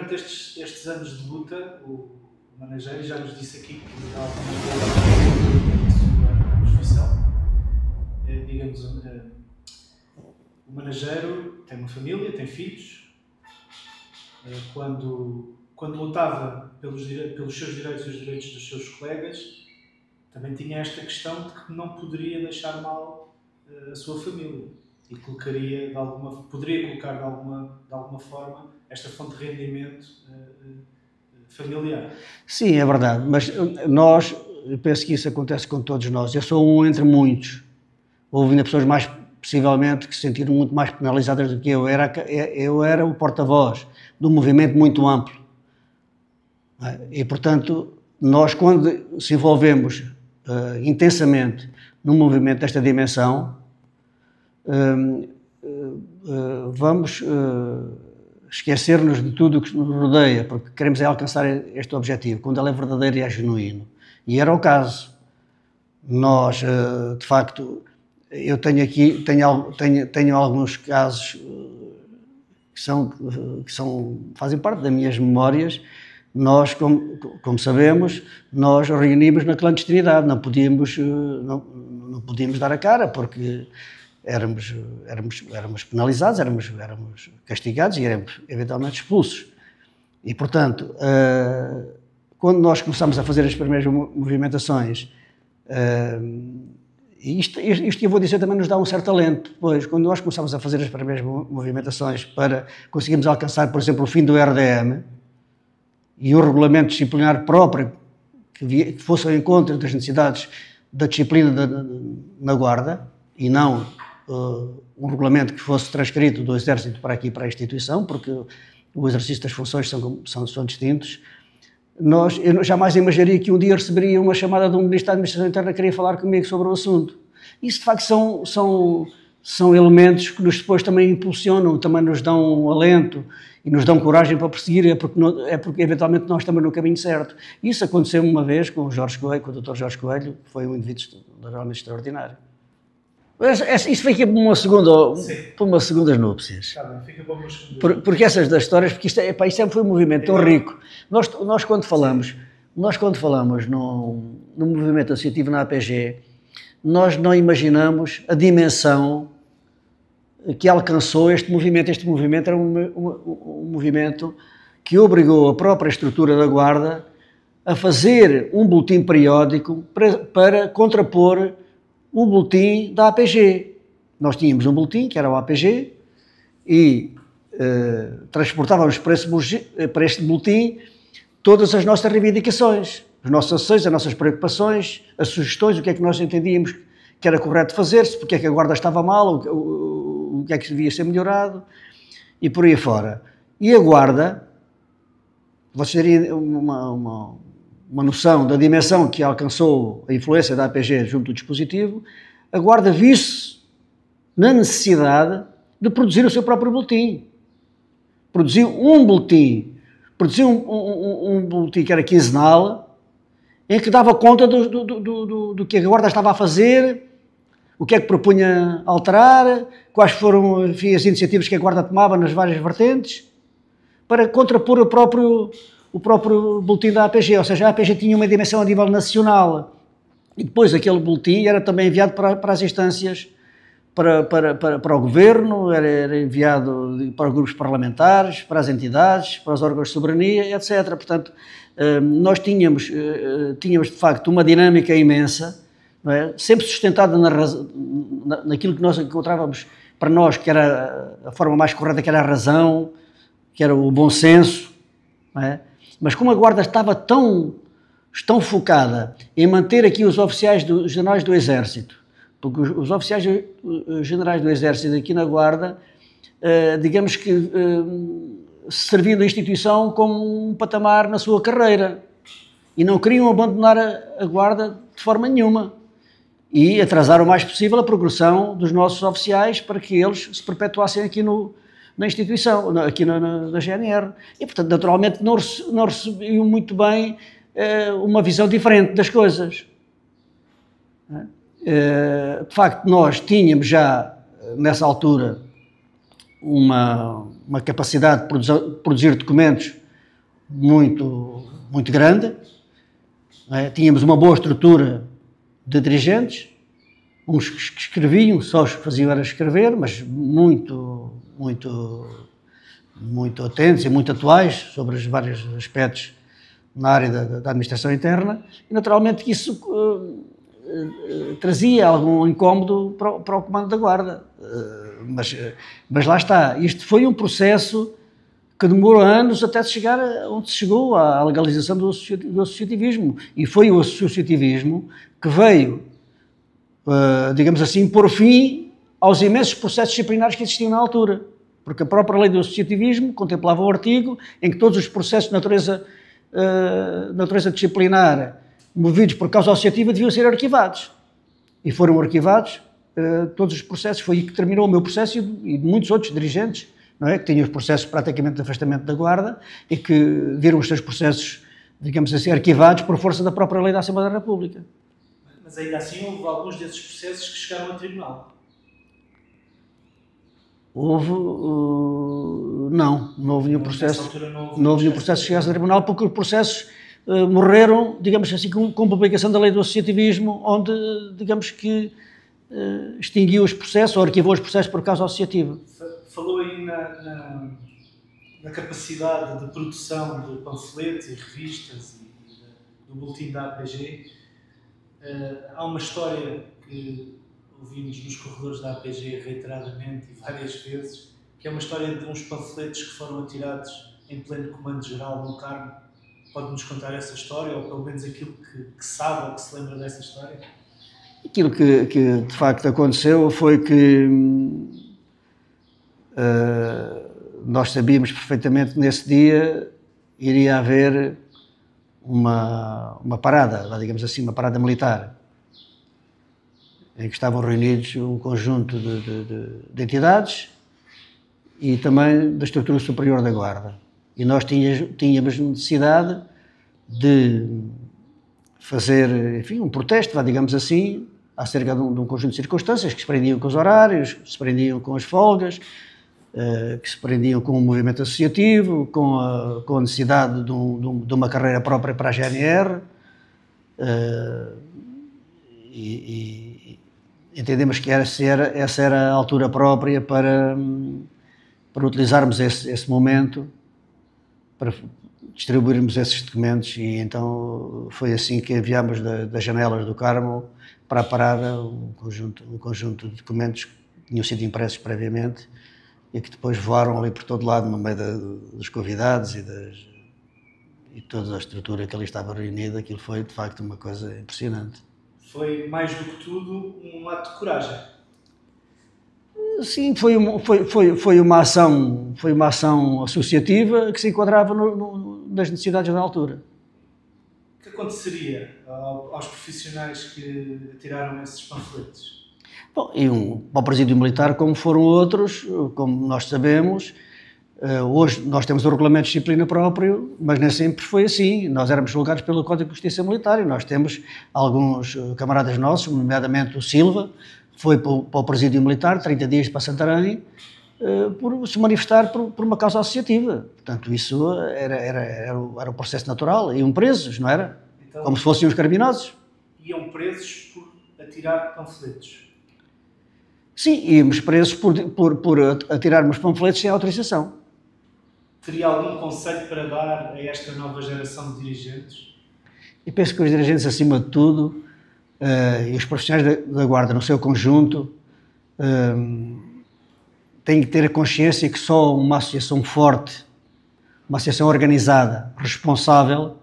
durante estes anos de luta, o Manageiro já nos disse aqui que de alguma maneira a sua profissão, digamos, o Manageiro tem uma família, tem filhos. Quando lutava pelos seus direitos e os direitos dos seus colegas, também tinha esta questão de que não poderia deixar mal a sua família e poderia colocar de alguma forma esta fonte de rendimento familiar. Sim, é verdade, mas eu penso que isso acontece com todos nós. Eu sou um entre muitos. Houve ainda pessoas mais, possivelmente, que se sentiram muito mais penalizadas do que eu. Eu era o porta-voz de um movimento muito amplo. E, portanto, nós, quando se envolvemos intensamente num movimento desta dimensão, vamos esquecer-nos de tudo o que nos rodeia, porque queremos alcançar este objetivo, quando ele é verdadeiro e é genuíno. E era o caso. Nós, de facto, eu tenho alguns casos que fazem parte das minhas memórias. Nós, como sabemos, nós reunimos na clandestinidade, não podíamos dar a cara, porque éramos penalizados, éramos castigados e éramos eventualmente expulsos. E, portanto, quando nós começámos a fazer as primeiras movimentações, e isto eu vou dizer também nos dá um certo alento depois, quando nós começámos a fazer as primeiras movimentações para conseguirmos alcançar, por exemplo, o fim do RDM e um regulamento disciplinar próprio que fosse ao encontro das necessidades da disciplina na Guarda e não um regulamento que fosse transcrito do Exército para aqui, para a instituição, porque o exercício das funções são distintos. Eu jamais imaginaria que um dia receberia uma chamada de um Ministro da Administração Interna que queria falar comigo sobre o assunto. Isso, de facto, são elementos que nos depois também impulsionam, também nos dão um alento e nos dão coragem para perseguir, é porque eventualmente nós estamos no caminho certo. Isso aconteceu uma vez com o Dr. Jorge Coelho, que foi um indivíduo realmente extraordinário. Isso foi aqui para uma segunda núpcias. Fica para uma segunda. Porque essas das histórias, porque isto foi um movimento tão rico. Nós quando falamos no movimento associativo na APG, nós não imaginamos a dimensão que alcançou este movimento. Este movimento era um movimento que obrigou a própria estrutura da Guarda a fazer um boletim periódico para contrapor o boletim da APG. Nós tínhamos um boletim, que era o APG, e transportávamos para este boletim todas as nossas reivindicações, os nossos anseios, as nossas preocupações, as sugestões, o que é que nós entendíamos que era correto fazer-se, porque é que a Guarda estava mal, o que é que devia ser melhorado, e por aí fora. E a Guarda, vocês teriam uma noção da dimensão que alcançou a influência da APG junto do dispositivo, a Guarda viu-se na necessidade de produzir o seu próprio boletim. Produziu um boletim que era quinzenal, em que dava conta do que a Guarda estava a fazer, o que é que propunha alterar, quais foram as iniciativas que a Guarda tomava nas várias vertentes, para contrapor o próprio boletim da APG, ou seja, a APG tinha uma dimensão a nível nacional e depois aquele boletim era também enviado para as instâncias, para o Governo, era enviado para os grupos parlamentares, para as entidades, para os órgãos de soberania, etc. Portanto, nós tínhamos de facto uma dinâmica imensa, não é? Sempre sustentada naquilo que nós encontrávamos para nós, que era a forma mais correta, que era a razão, que era o bom senso, não é? Mas como a Guarda estava tão focada em manter aqui os generais do Exército, porque os oficiais generais do Exército aqui na Guarda, digamos que serviam da instituição como um patamar na sua carreira e não queriam abandonar a Guarda de forma nenhuma e atrasar o mais possível a progressão dos nossos oficiais para que eles se perpetuassem aqui na instituição, aqui na GNR. E, portanto, naturalmente não recebiam muito bem uma visão diferente das coisas. De facto, nós tínhamos já, nessa altura, uma capacidade de produzir documentos muito grande, não é? Tínhamos uma boa estrutura de dirigentes, uns que escreviam, só os que faziam era escrever, mas muito atentos e muito atuais sobre os vários aspectos na área da administração interna, e naturalmente que isso trazia algum incómodo para o comando da Guarda. Mas lá está, isto foi um processo que demorou anos até se chegar onde se chegou, à legalização do associativismo. E foi o associativismo que veio, digamos assim, pôr fim aos imensos processos disciplinares que existiam na altura. Porque a própria lei do associativismo contemplava o artigo em que todos os processos de natureza disciplinar movidos por causa associativa deviam ser arquivados. E foram arquivados todos os processos. Foi aí que terminou o meu processo e de muitos outros dirigentes, não é? Que tinham os processos praticamente de afastamento da Guarda e que viram os seus processos, digamos assim, arquivados por força da própria lei da Assembleia da República. Mas ainda assim houve alguns desses processos que chegaram ao tribunal. Houve, não houve nenhum processo. Não houve nenhum processo que chegasse ao tribunal, porque os processos morreram, digamos assim, com a publicação da lei do associativismo, onde, digamos que, extinguiu os processos ou arquivou os processos por causa associativa. Falou aí na capacidade de produção de panfletos e revistas e do boletim da APG. Há uma história que ouvimos nos corredores da APG reiteradamente e várias vezes, que é uma história de uns panfletos que foram atirados em pleno comando geral no Carmo. Pode-nos contar essa história, ou pelo menos aquilo que sabe ou que se lembra dessa história? Aquilo que de facto aconteceu foi que nós sabíamos perfeitamente que nesse dia iria haver uma parada, digamos assim, uma parada militar, em que estavam reunidos um conjunto de entidades e também da estrutura superior da Guarda. E nós tínhamos necessidade de fazer, enfim, um protesto, digamos assim, acerca de um conjunto de circunstâncias que se prendiam com os horários, que se prendiam com as folgas, que se prendiam com o movimento associativo, com a necessidade de uma carreira própria para a GNR, e entendemos que essa era a altura própria para utilizarmos esse momento, para distribuirmos esses documentos, e então foi assim que enviámos das janelas do Carmo para a parada um conjunto de documentos que tinham sido impressos previamente e que depois voaram ali por todo lado no meio dos convidados e toda a estrutura que ali estava reunida. Aquilo foi de facto uma coisa impressionante. Foi mais do que tudo um ato de coragem. Sim, foi uma ação associativa que se enquadrava nas necessidades da altura. O que aconteceria aos profissionais que atiraram esses panfletos? Bom, para o presídio militar, como foram outros, como nós sabemos, hoje nós temos o regulamento de disciplina próprio, mas nem sempre foi assim. Nós éramos julgados pelo Código de Justiça Militar e nós temos alguns camaradas nossos, nomeadamente o Silva, foi para o presídio militar, 30 dias para Santarém, por se manifestar por uma causa associativa. Portanto, isso era o processo natural. Iam presos, não era? Então, como se fossem os criminosos. Iam presos por atirar panfletos? Sim, íamos presos por atirarmos panfletos sem autorização. Teria algum conselho para dar a esta nova geração de dirigentes? Eu penso que os dirigentes, acima de tudo, e os profissionais da Guarda no seu conjunto, têm que ter a consciência que só uma associação forte, uma associação organizada, responsável,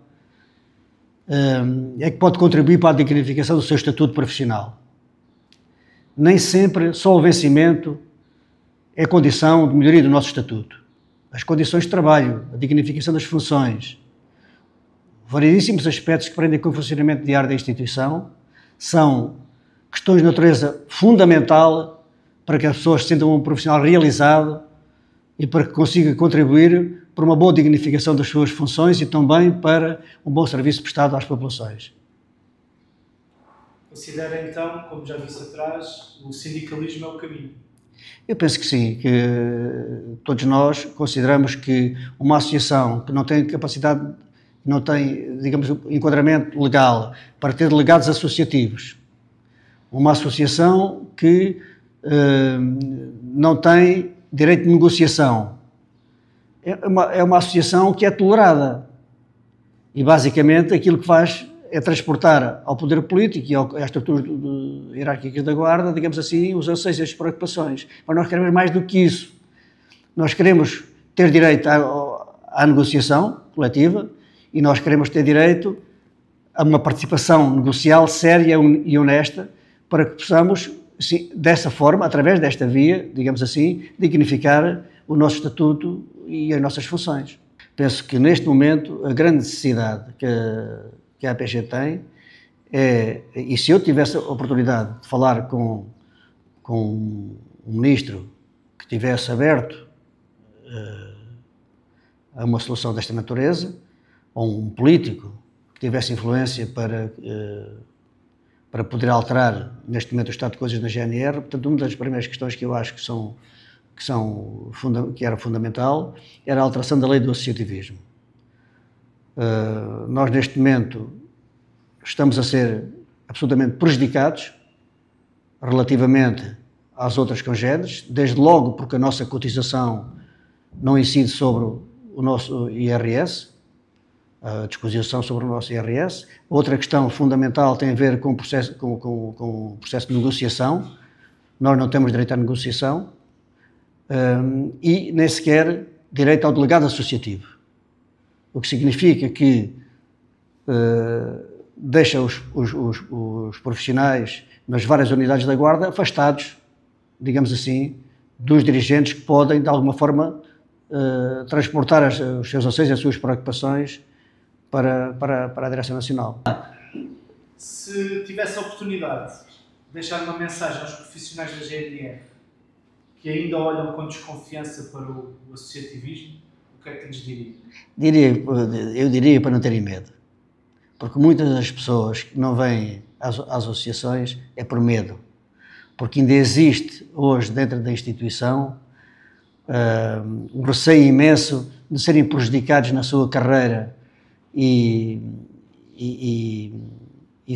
é que pode contribuir para a dignificação do seu estatuto profissional. Nem sempre só o vencimento é condição de melhoria do nosso estatuto. As condições de trabalho, a dignificação das funções, variedíssimos aspectos que prendem com o funcionamento diário da instituição, são questões de natureza fundamental para que as pessoas se sintam um profissional realizado e para que consiga contribuir para uma boa dignificação das suas funções e também para um bom serviço prestado às populações. Considera então, como já disse atrás, o sindicalismo é o caminho? Eu penso que sim, que todos nós consideramos que uma associação que não tem capacidade, não tem, digamos, enquadramento legal para ter delegados associativos, uma associação que não tem direito de negociação, é uma associação que é tolerada e basicamente aquilo que faz é transportar ao poder político e às estruturas hierárquicas da Guarda, digamos assim, os anseios e as preocupações. Mas nós queremos mais do que isso. Nós queremos ter direito à negociação coletiva e nós queremos ter direito a uma participação negocial séria e honesta para que possamos, dessa forma, através desta via, digamos assim, dignificar o nosso estatuto e as nossas funções. Penso que, neste momento, a grande necessidade que a APG tem e se eu tivesse a oportunidade de falar com um ministro que tivesse aberto a uma solução desta natureza, ou um político que tivesse influência para poder alterar, neste momento, o estado de coisas na GNR, portanto, uma das primeiras questões que eu acho que era fundamental era a alteração da lei do associativismo. Nós, neste momento, estamos a ser absolutamente prejudicados relativamente às outras congêneres, desde logo porque a nossa cotização não incide sobre o nosso IRS, a disposição sobre o nosso IRS. Outra questão fundamental tem a ver com o processo de negociação. Nós não temos direito à negociação e nem sequer direito ao delegado associativo. O que significa que deixa os profissionais nas várias unidades da Guarda afastados, digamos assim, dos dirigentes que podem, de alguma forma, transportar os seus anseios e as suas preocupações para a Direção Nacional. Se tivesse a oportunidade de deixar uma mensagem aos profissionais da GNR que ainda olham com desconfiança para o associativismo, o que é que lhes diria? Eu diria para não terem medo, porque muitas das pessoas que não vêm às associações é por medo, porque ainda existe hoje dentro da instituição um receio imenso de serem prejudicados na sua carreira e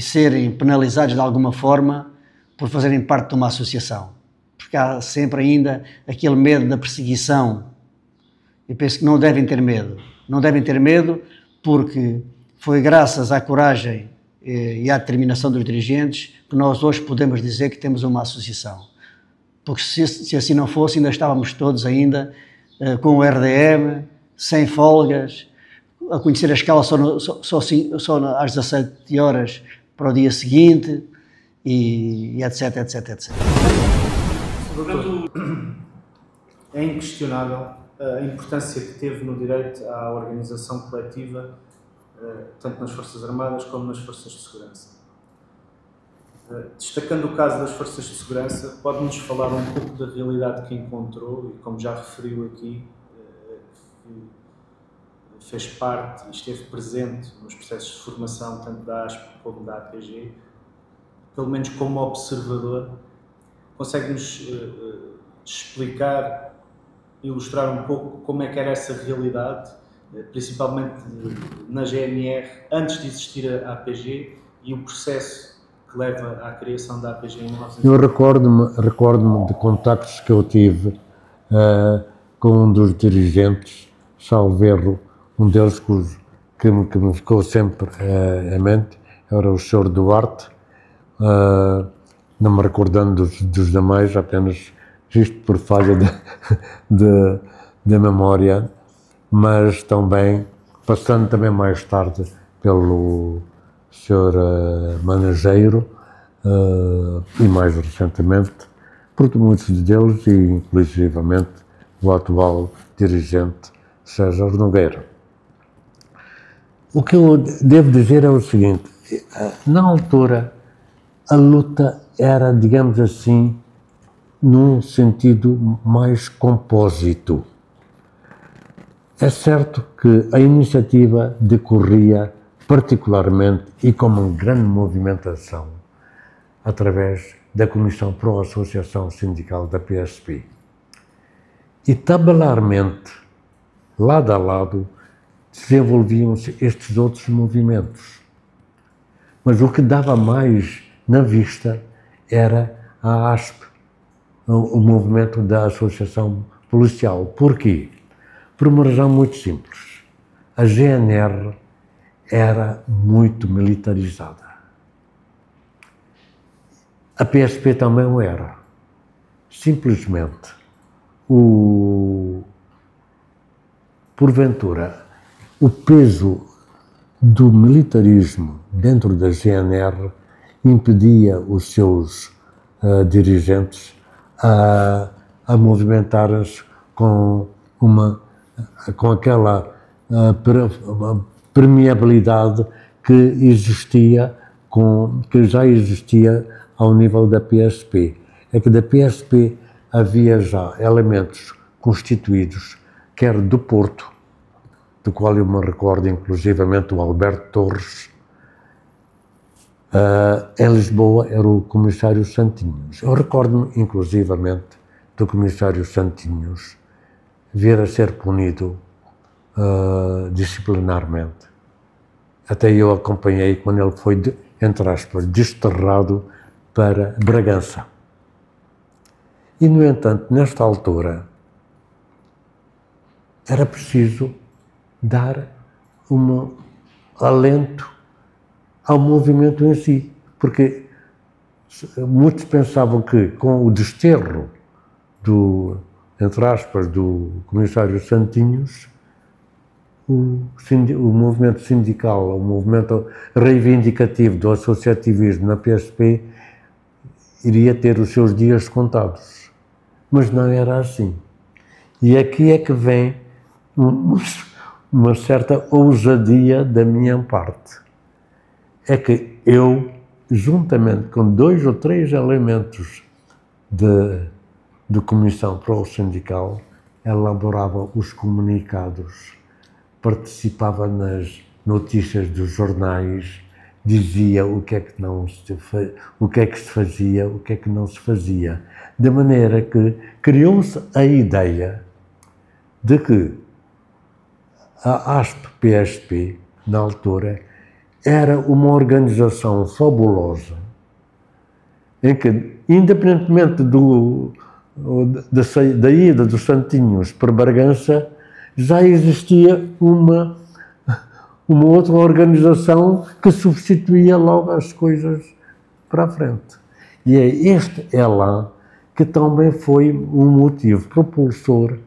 serem penalizados de alguma forma por fazerem parte de uma associação, porque há sempre ainda aquele medo da perseguição. Eu penso que não devem ter medo, porque foi graças à coragem e à determinação dos dirigentes que nós hoje podemos dizer que temos uma associação. Porque se assim não fosse, ainda estávamos todos ainda com o RDM, sem folgas, a conhecer a escala só às 17 horas para o dia seguinte, e etc, etc, etc. Portanto, é inquestionável a importância que teve no direito à organização coletiva, tanto nas Forças Armadas como nas Forças de Segurança. Destacando o caso das Forças de Segurança, pode-nos falar um pouco da realidade que encontrou e, como já referiu aqui, fez parte e esteve presente nos processos de formação tanto da ASP como da APG, pelo menos como observador. Consegue-nos explicar, ilustrar um pouco como é que era essa realidade, principalmente na GNR, antes de existir a APG e o processo que leva à criação da APG em 1990? Eu recordo-me de contactos que eu tive com um dos dirigentes, salvo erro, um deles que me ficou sempre em mente, era o Sr. Duarte, não me recordando dos demais, apenas isto por falha de memória, mas também, passando também mais tarde pelo Sr. Manageiro e mais recentemente, por muitos deles e inclusivamente o atual dirigente César Nogueira. O que eu devo dizer é o seguinte: na altura a luta era, digamos assim, num sentido mais compósito. É certo que a iniciativa decorria particularmente e com uma grande movimentação através da Comissão Pró-Associação Sindical da PSP. E tabelarmente, lado a lado, desenvolviam-se estes outros movimentos. Mas o que dava mais na vista era a ASP, o movimento da Associação Policial. Porquê? Por uma razão muito simples. A GNR era muito militarizada. A PSP também o era. Simplesmente, porventura, o peso do militarismo dentro da GNR impedia os seus dirigentes a movimentarem-se com aquela permeabilidade que já existia ao nível da PSP. É que da PSP havia já elementos constituídos, quer do Porto, do qual eu me recordo inclusivamente o Alberto Torres. Em Lisboa era o comissário Santinhos. Eu recordo-me inclusivamente do comissário Santinhos vir a ser punido disciplinarmente. Até eu acompanhei quando ele foi, entre aspas, desterrado para Bragança. E, no entanto, nesta altura, era preciso dar um alento ao movimento em si, porque muitos pensavam que com o desterro entre aspas, do comissário Santinhos, o movimento sindical, o movimento reivindicativo do associativismo na PSP iria ter os seus dias contados. Mas não era assim. E aqui é que vem uma certa ousadia da minha parte. É que eu, juntamente com 2 ou 3 elementos de comissão pró-sindical, elaborava os comunicados, participava nas notícias dos jornais, dizia o que é que se fazia, o que é que não se fazia, de maneira que criou-se a ideia de que a ASP-PSP, na altura, era uma organização fabulosa, em que, independentemente da ida dos Santinhos para Bragança, já existia uma outra organização que substituía logo as coisas para a frente. E é este elan que também foi um motivo propulsor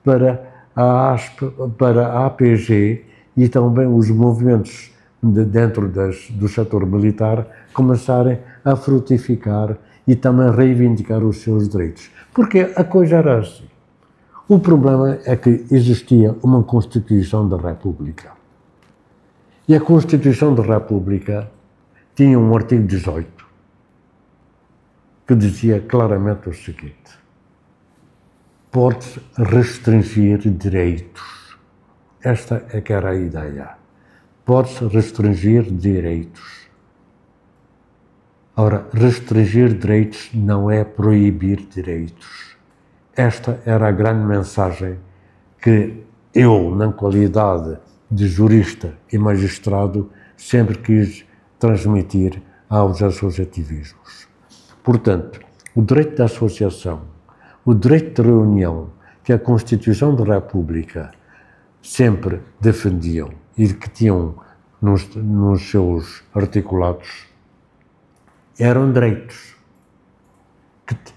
para a ASP, para a APG e também os movimentos dentro do setor militar começarem a frutificar e também reivindicar os seus direitos. Porque a coisa era assim. O problema é que existia uma Constituição da República. E a Constituição da República tinha um artigo 18 que dizia claramente o seguinte: pode-se restringir direitos. Esta é que era a ideia. Pode-se restringir direitos. Ora, restringir direitos não é proibir direitos. Esta era a grande mensagem que eu, na qualidade de jurista e magistrado, sempre quis transmitir aos associativismos. Portanto, o direito de associação, o direito de reunião, que a Constituição da República sempre defendiam e que tinham nos seus articulados, eram direitos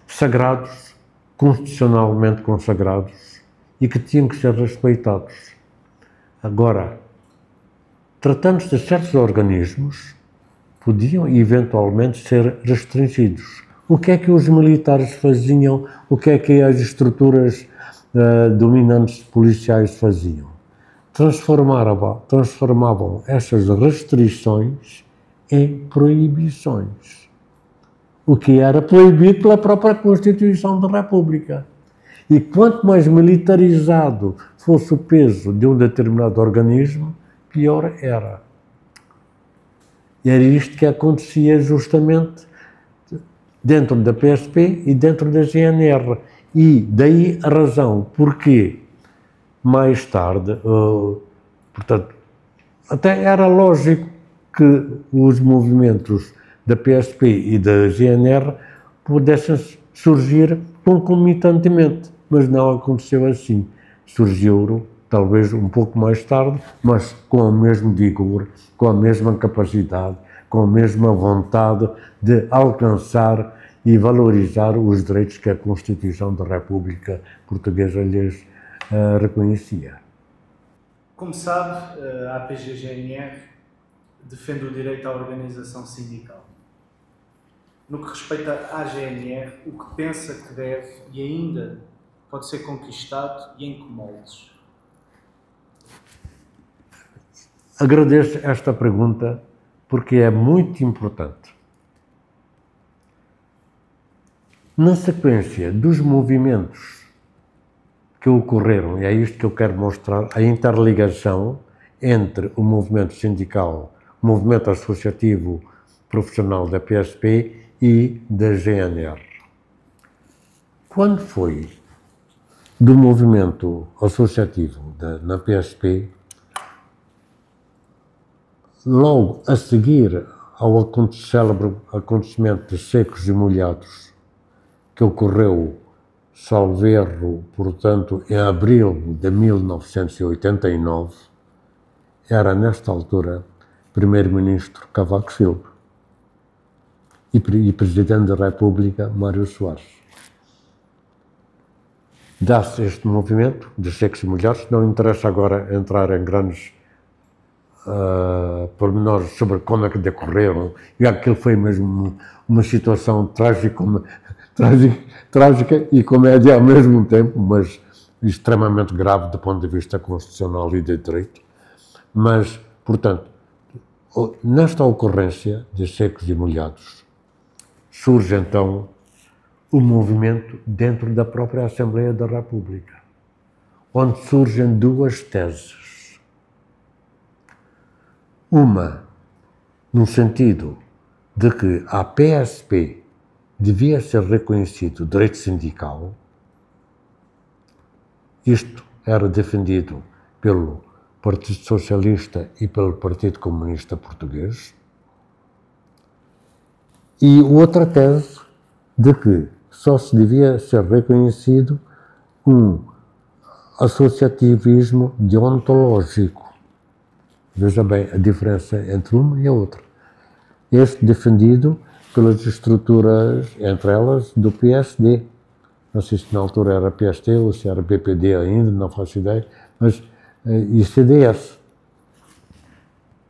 sagrados, constitucionalmente consagrados e que tinham que ser respeitados. Agora, tratando-se de certos organismos, podiam eventualmente ser restringidos. O que é que os militares faziam? O que é que as estruturas dominantes policiais faziam? Transformavam essas restrições em proibições, o que era proibido pela própria Constituição da República. E quanto mais militarizado fosse o peso de um determinado organismo, pior era. E era isto que acontecia justamente dentro da PSP e dentro da GNR. E daí a razão porque mais tarde, portanto, até era lógico que os movimentos da PSP e da GNR pudessem surgir concomitantemente, mas não aconteceu assim. Surgiu talvez um pouco mais tarde, mas com o mesmo vigor, com a mesma capacidade, com a mesma vontade de alcançar e valorizar os direitos que a Constituição da República Portuguesa lhes reconhecia. Como sabe, a APG-GNR defende o direito à organização sindical. No que respeita à GNR, o que pensa que deve e ainda pode ser conquistado e em que moldes? Agradeço esta pergunta porque é muito importante. Na sequência dos movimentos que ocorreram, e é isto que eu quero mostrar, a interligação entre o movimento sindical, o movimento associativo profissional da PSP e da GNR. Quando foi do movimento associativo na PSP, logo a seguir ao célebre acontecimento de Secos e Molhados, que ocorreu, salvo erro, portanto, em abril de 1989, era, nesta altura, Primeiro-Ministro Cavaco Silva e Presidente da República, Mário Soares. Dá-se este movimento de Secos e Molhados, não interessa agora entrar em grandes pormenores sobre como é que decorreram, e aquilo foi mesmo uma situação trágica e comédia ao mesmo tempo, mas extremamente grave do ponto de vista constitucional e de direito. Mas, portanto, nesta ocorrência de Secos e Molhados, surge então o movimento dentro da própria Assembleia da República, onde surgem duas teses. Uma, no sentido de que a PSP devia ser reconhecido o direito sindical. Isto era defendido pelo Partido Socialista e pelo Partido Comunista Português. E outra tese de que só se devia ser reconhecido um associativismo deontológico. Veja bem a diferença entre uma e a outra. Este defendido pelas estruturas, entre elas, do PSD. Não sei se na altura era PSD ou se era BPD ainda, não faço ideia, mas e CDS.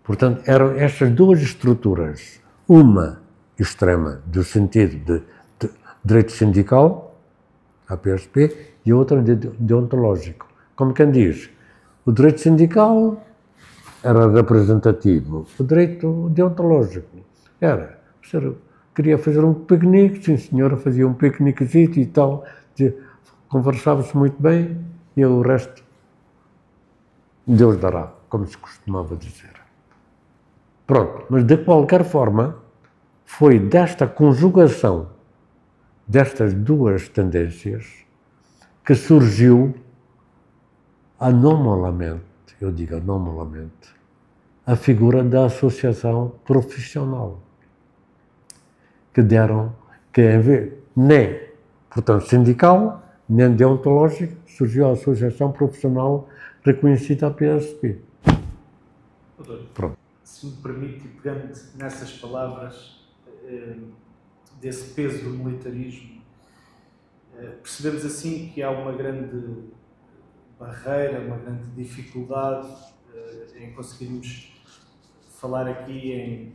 Portanto, eram estas duas estruturas, uma extrema do sentido de direito sindical, a PSP, e outra de deontológico. Como quem diz, o direito sindical era representativo, o direito deontológico era, queria fazer um piquenique, sim senhora, fazia um piqueniquezito e tal, conversava-se muito bem e o resto Deus dará, como se costumava dizer. Pronto, mas de qualquer forma, foi desta conjugação destas duas tendências que surgiu anomalamente, eu digo anomalamente, a figura da associação profissional, que nem, portanto, sindical, nem deontológico, surgiu a associação profissional reconhecida a PSP. Pronto. Se me permite, pegando nessas palavras, desse peso do militarismo, percebemos assim que há uma grande barreira, uma grande dificuldade em conseguirmos falar aqui em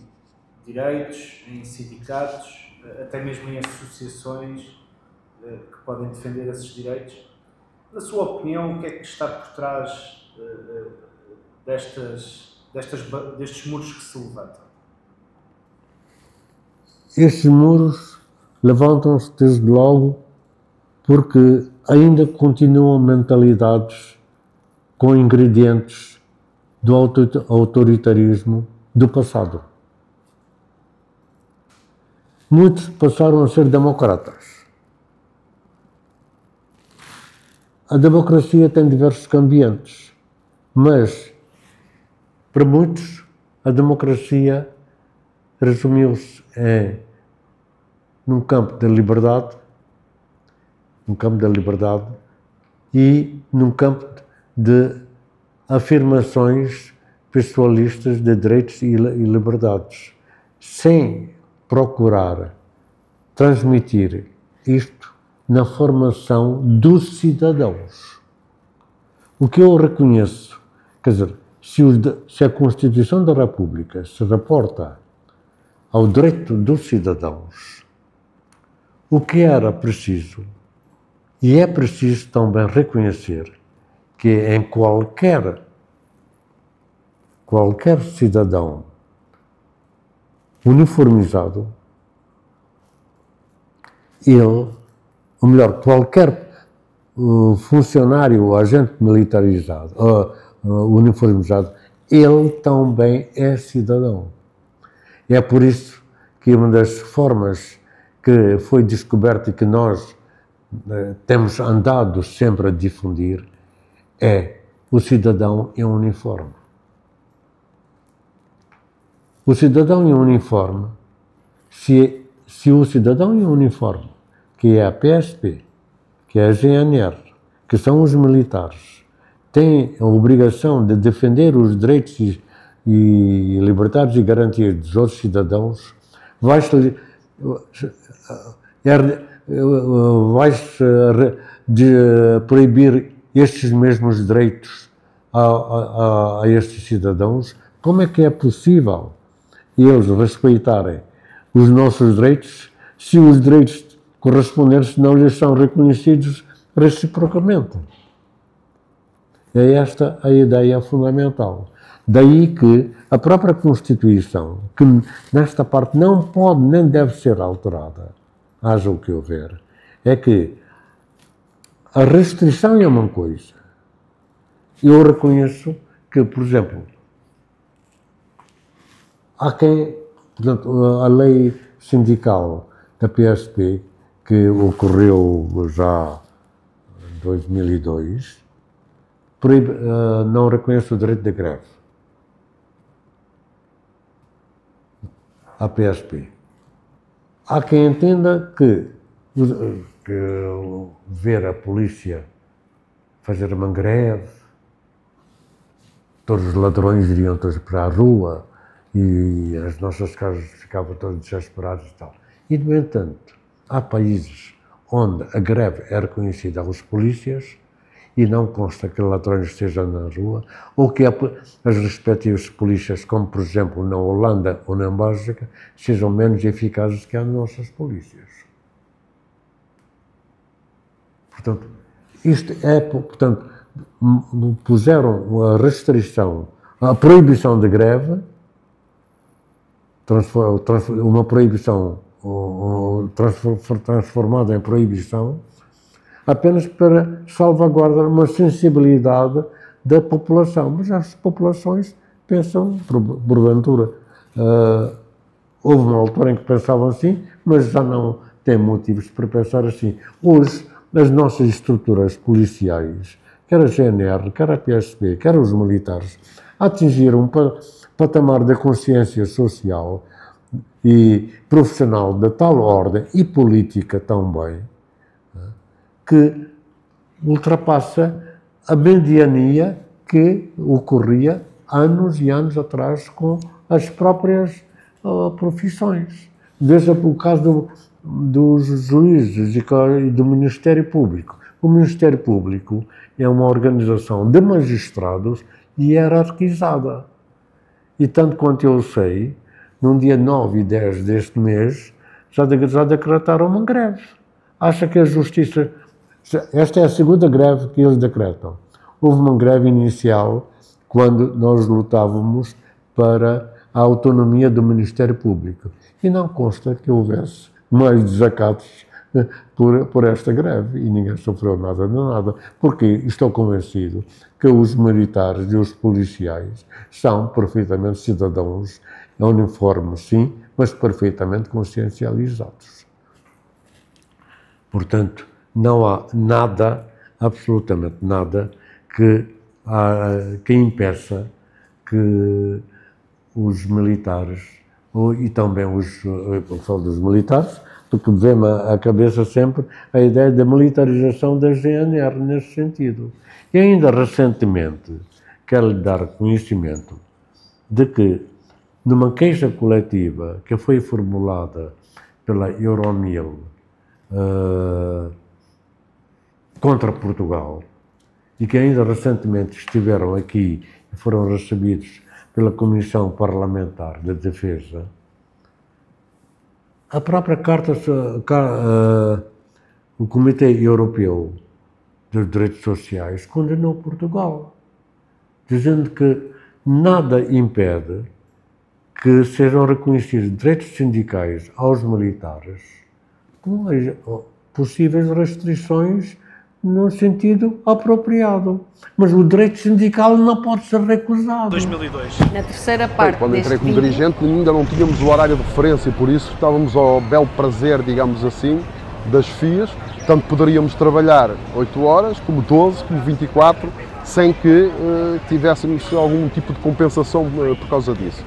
direitos, em sindicatos, até mesmo em associações que podem defender esses direitos. Na sua opinião, o que é que está por trás destes muros que se levantam? Estes muros levantam-se desde logo porque ainda continuam mentalidades com ingredientes do autoritarismo do passado. muitos passaram a ser democratas. A democracia tem diversos ambientes, mas para muitos a democracia resumiu-se num campo da liberdade, e num campo de afirmações pessoalistas de direitos e liberdades, sem procurar transmitir isto na formação dos cidadãos. O que eu reconheço, quer dizer, se a Constituição da República se reporta ao direito dos cidadãos, o que era preciso, e é preciso também reconhecer, que em qualquer cidadão uniformizado, ou melhor, qualquer funcionário ou agente militarizado, uniformizado, ele também é cidadão. É por isso que uma das formas que foi descoberta e que nós temos andado sempre a difundir é o cidadão em uniforme. O cidadão em uniforme, se o cidadão em uniforme, que é a PSP, que é a GNR, que são os militares, tem a obrigação de defender os direitos e liberdades e garantias dos outros cidadãos, vai-se proibir estes mesmos direitos a estes cidadãos. Como é que é possível eles respeitarem os nossos direitos se os direitos correspondentes não lhes são reconhecidos reciprocamente? É esta a ideia fundamental. Daí que a própria Constituição, que nesta parte não pode nem deve ser alterada, haja o que houver, é que a restrição é uma coisa. Eu reconheço que, por exemplo, há quem, portanto, a lei sindical da PSP, que ocorreu já em 2002, não reconhece o direito de greve. A PSP. Há quem entenda que ver a polícia fazer uma greve, todos os ladrões iriam todos para a rua e as nossas casas ficavam todos desesperados e tal. E, no entanto, há países onde a greve é reconhecida aos polícias e não consta que ladrões estejam na rua, ou que as respectivas polícias, como por exemplo na Holanda ou na Bélgica, sejam menos eficazes que as nossas polícias. Portanto, puseram a restrição, a proibição de greve, uma proibição transformada em proibição, apenas para salvaguardar uma sensibilidade da população. Mas as populações pensam, porventura, houve uma altura em que pensavam assim, mas já não têm motivos para pensar assim. Hoje, as nossas estruturas policiais, quer a GNR, quer a PSP, quer os militares, atingiram um patamar da consciência social e profissional de tal ordem, e política também, que ultrapassa a mediania que ocorria anos e anos atrás com as próprias profissões. Veja o caso dos juízes e do Ministério Público. O Ministério Público é uma organização de magistrados hierarquizada. E tanto quanto eu sei, no dia 9 e 10 deste mês, já decretaram uma greve. Acha que a Justiça... Esta é a segunda greve que eles decretam. Houve uma greve inicial quando nós lutávamos para a autonomia do Ministério Público. E não consta que houvesse mais desacatos por esta greve e ninguém sofreu nada de nada, porque estou convencido que os militares e os policiais são perfeitamente cidadãos uniformes, sim, mas perfeitamente consciencializados. Portanto, não há nada, absolutamente nada, que impeça que os militares, e também eu falo dos militares, porque vem-me à cabeça sempre a ideia da militarização da GNR nesse sentido. E ainda recentemente quero lhe dar conhecimento de que numa queixa coletiva que foi formulada pela Euromil contra Portugal e que ainda recentemente estiveram aqui e foram recebidos pela Comissão Parlamentar de Defesa, a própria o Comitê Europeu dos Direitos Sociais condenou Portugal, dizendo que nada impede que sejam reconhecidos direitos sindicais aos militares com possíveis restrições no sentido apropriado. Mas o direito sindical não pode ser recusado. 2002. Na terceira parte quando entrei como vídeo, dirigente ainda não tínhamos o horário de referência, por isso estávamos ao belo prazer, digamos assim, das FIAs. Portanto, poderíamos trabalhar 8 horas, como 12, como 24, sem que tivéssemos algum tipo de compensação por causa disso.